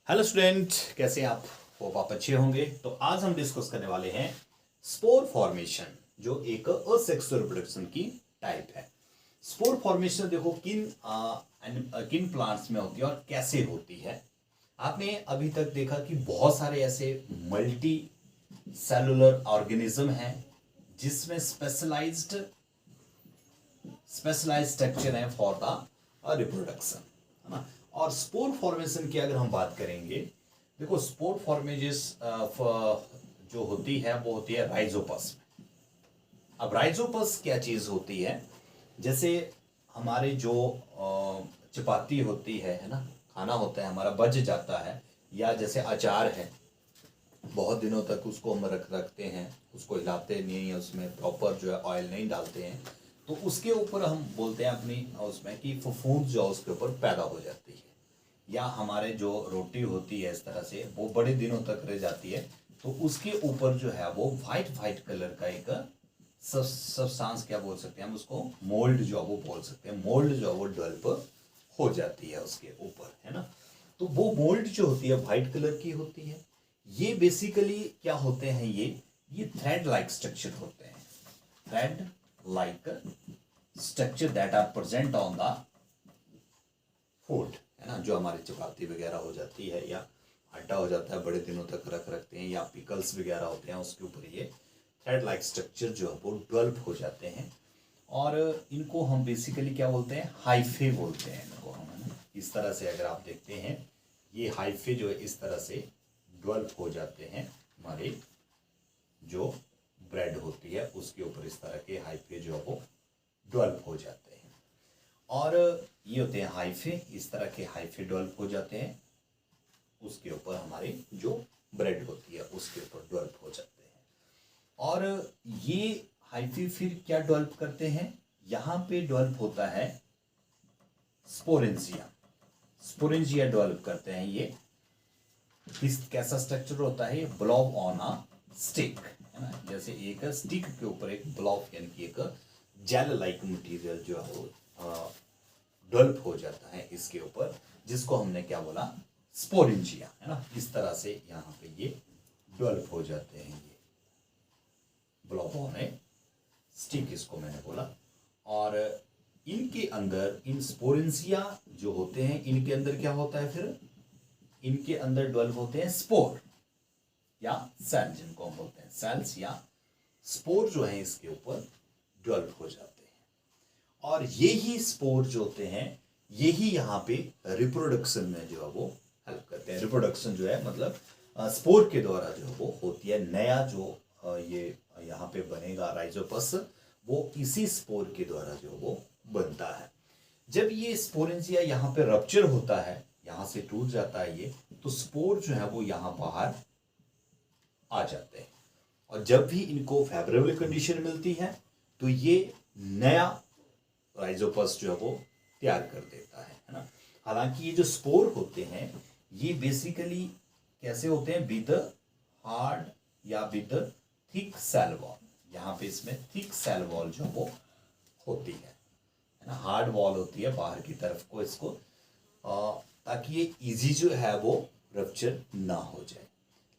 Hello student, कैसे हैं आप? होप आप अच्छे होंगे। तो आज हम डिस्कस करने वाले हैं स्पोर फॉर्मेशन, जो एक असेक्सुअल रिप्रोडक्शन की टाइप है। स्पोर फॉर्मेशन देखो किन प्लांट्स में होती है और कैसे होती है। आपने अभी तक देखा कि बहुत सारे ऐसे मल्टी सेलुलर ऑर्गेनिज्म हैं जिसमें स्पेशलाइज्ड स्ट्रक्चर है फॉर द रिप्रोडक्शन, है ना। और स्पोर फॉर्मेशन की अगर हम बात करेंगे, देखो स्पोर फॉर्मेशन जो होती है वो होती है राइजोपस में। अब राइजोपस क्या चीज होती है? जैसे हमारे जो चपाती होती है ना, खाना होता है हमारा बच जाता है, या जैसे अचार है बहुत दिनों तक उसको हम रखते हैं, उसको हिलाते नहीं है, उसमें प्रॉपर जो है ऑयल नहीं डालते हैं, तो उसके ऊपर हम बोलते हैं अपनी उसमें कि फफूंद जो उसके ऊपर पैदा हो जाती है। या हमारे जो रोटी होती है इस तरह से वो बड़े दिनों तक रह जाती है, तो उसके ऊपर जो है वो वाइट कलर का एक सब्सटेंस, क्या बोल सकते हैं हम उसको, मोल्ड जो वो बोल सकते हैं, मोल्ड जो वो डेवलप हो जाती है उसके ऊपर, है ना। तो वो मोल्ड जो होती है वाइट कलर की होती है। ये बेसिकली क्या होते हैं, ये थ्रेड लाइक स्ट्रक्चर होते हैं, thread like structure that are present on the food, है ना। जो हमारी चपाती वगैरह हो जाती है या आटा हो जाता है, बड़े दिनों तक रखते हैं, या पिकल्स वगैरह होते हैं, उसके ऊपर ये थ्रेड लाइक स्ट्रक्चर जो है वो डेवलप हो जाते हैं। और इनको हम बेसिकली क्या बोलते हैं, हाइफे बोलते हैं इनको हम, है ना। इस तरह से अगर आप देखते हैं, ये हाइफे जो है इस तरह से डेवलप हो जाते हैं। हमारे जो ब्रेड होती है उसके ऊपर इस तरह के हाइफे जो है वो डेवलप हो जाते हैं। और ये होते हैं हाइफे, इस तरह के हाइफे डेवलप हो जाते हैं, उसके ऊपर हमारी जो ब्रेड होती है उसके ऊपर डेवलप हो जाते हैं। और ये हाइफे फिर क्या डेवलप करते हैं, यहाँ पे डेवलप होता है स्पोरेंजिया। स्पोरेंजिया डेवलप करते हैं ये। इस कैसा स्ट्रक्चर होता है, ब्लॉब ऑन अ स्टिक, है ना। जैसे एक स्टिक के ऊपर एक ब्लॉब यानी कि एक जेल लाइक मटेरियल जो है वो डेवलप हो जाता है इसके ऊपर, जिसको हमने क्या बोला, स्पोरेंजिया, है ना। इस तरह से यहाँ पे ये डेवलप हो जाते हैं, ये ब्लॉब ऑन ए स्टिक इसको मैंने बोला। और इनके अंदर इन स्पोरेंजिया जो होते हैं, इनके अंदर क्या होता है फिर, इनके अंदर डेवलप होते हैं स्पोर या सेल, जिनको हम बोलते हैं सेल्स या स्पोर जो है इसके ऊपर डेवलप हो जाते हैं। और यही स्पोर जो होते हैं यही यहाँ पे रिप्रोडक्शन में जो है वो हेल्प करते हैं। रिप्रोडक्शन जो है मतलब स्पोर के द्वारा जो है वो होती है। नया जो ये यहाँ पे बनेगा राइजोपस, वो इसी स्पोर के द्वारा जो वो बनता है। जब ये स्पोरेंजिया यहाँ पे रप्चर होता है, यहाँ से टूट जाता है ये, तो स्पोर जो है वो यहाँ बाहर आ जाते हैं। और जब भी इनको फेवरेबल कंडीशन मिलती है तो ये नया राइजोपस जो है वो तैयार कर देता है ना। हालांकि ये जो स्पोर होते हैं ये बेसिकली कैसे होते हैं, विद हार्ड या विद थिक सेल वॉल। यहाँ पे इसमें थिक सेल वॉल जो वो होती है ना, हार्ड वॉल होती है बाहर की तरफ को इसको, ताकि ये इजी जो है वो रप्चर ना हो जाए।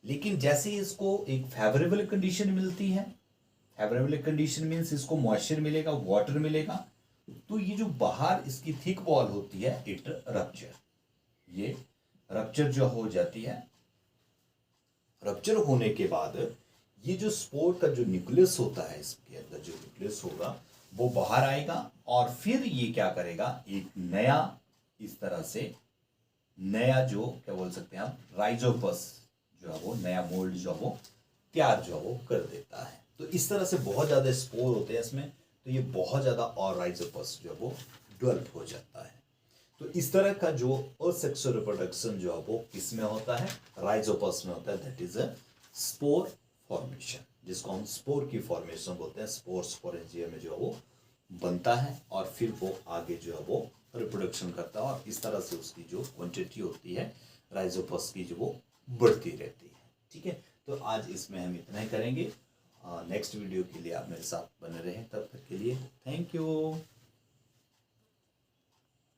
लेकिन जैसे इसको एक फेवरेबल कंडीशन मिलती है, फेवरेबल कंडीशन मीन्स इसको मॉइस्चर मिलेगा, वाटर मिलेगा, तो ये जो बाहर इसकी थिक वॉल होती है इट रप्चर, ये रप्चर जो हो जाती है। रप्चर होने के बाद ये जो स्पोर का जो न्यूक्लियस होता है, इसके अंदर जो न्यूक्लियस होगा वो बाहर आएगा, और फिर ये क्या करेगा, एक नया इस तरह से नया जो क्या बोल सकते हैं आप, राइजोपस जो है वो नया मोल्ड जो वो तैयार जो वो कर देता है। तो इस तरह से बहुत ज्यादा स्पोर होते हैं इसमें, तो ये बहुत ज्यादा और राइजोपस जो वो डेवलप हो जाता है। तो इस तरह का जो असेक्सुअल रिप्रोडक्शन जो है वो किसमें होता है, राइजोपस में होता है। That is a spore formation, जिसको हम स्पोर की फॉर्मेशन बोलते हैं। स्पोर स्पोरेंजिया में जो वो बनता है और फिर वो आगे जो है वो रिप्रोडक्शन करता है, और इस तरह से उसकी जो क्वांटिटी होती है राइजोपस की जो वो बढ़ती रहती है। ठीक है, तो आज इसमें हम इतना ही करेंगे। नेक्स्ट वीडियो के लिए आप मेरे साथ बने रहें, तब तक के लिए थैंक यू।